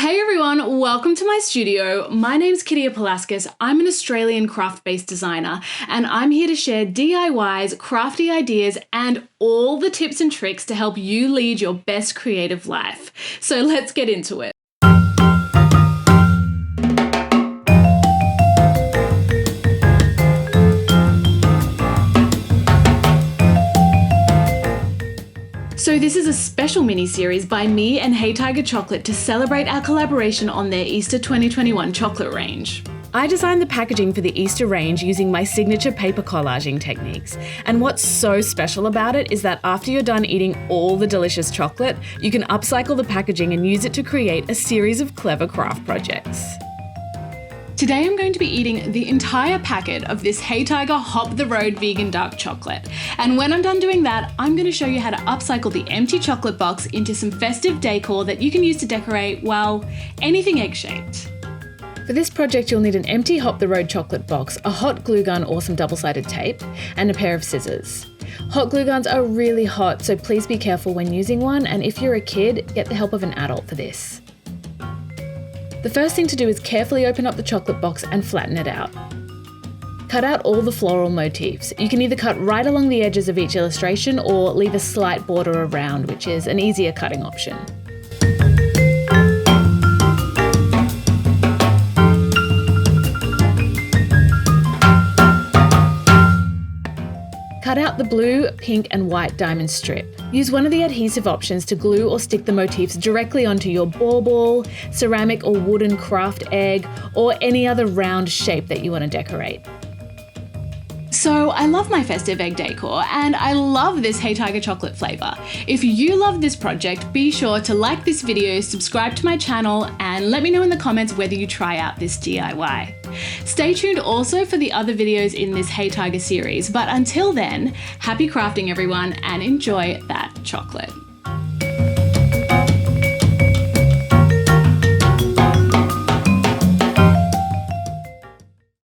Hey everyone, welcome to my studio. My name's Kitty Palaskis. I'm an Australian craft-based designer, and I'm here to share DIYs, crafty ideas, and all the tips and tricks to help you lead your best creative life. So let's get into it. So this is a special mini-series by me and Hey Tiger Chocolate to celebrate our collaboration on their Easter 2021 chocolate range. I designed the packaging for the Easter range using my signature paper collaging techniques. And what's so special about it is that after you're done eating all the delicious chocolate, you can upcycle the packaging and use it to create a series of clever craft projects. Today I'm going to be eating the entire packet of this Hey Tiger Hop the Road vegan dark chocolate. And when I'm done doing that, I'm going to show you how to upcycle the empty chocolate box into some festive decor that you can use to decorate, well, anything egg-shaped. For this project, you'll need an empty Hop the Road chocolate box, a hot glue gun or some double-sided tape, and a pair of scissors. Hot glue guns are really hot, so please be careful when using one, and if you're a kid, get the help of an adult for this. The first thing to do is carefully open up the chocolate box and flatten it out. Cut out all the floral motifs. You can either cut right along the edges of each illustration or leave a slight border around, which is an easier cutting option. Cut out the blue, pink and white diamond strip. Use one of the adhesive options to glue or stick the motifs directly onto your ball, ceramic or wooden craft egg, or any other round shape that you want to decorate. So I love my festive egg decor and I love this Hey Tiger chocolate flavour. If you love this project, be sure to like this video, subscribe to my channel and let me know in the comments whether you try out this DIY. Stay tuned also for the other videos in this Hey Tiger series, but until then, happy crafting everyone and enjoy that chocolate.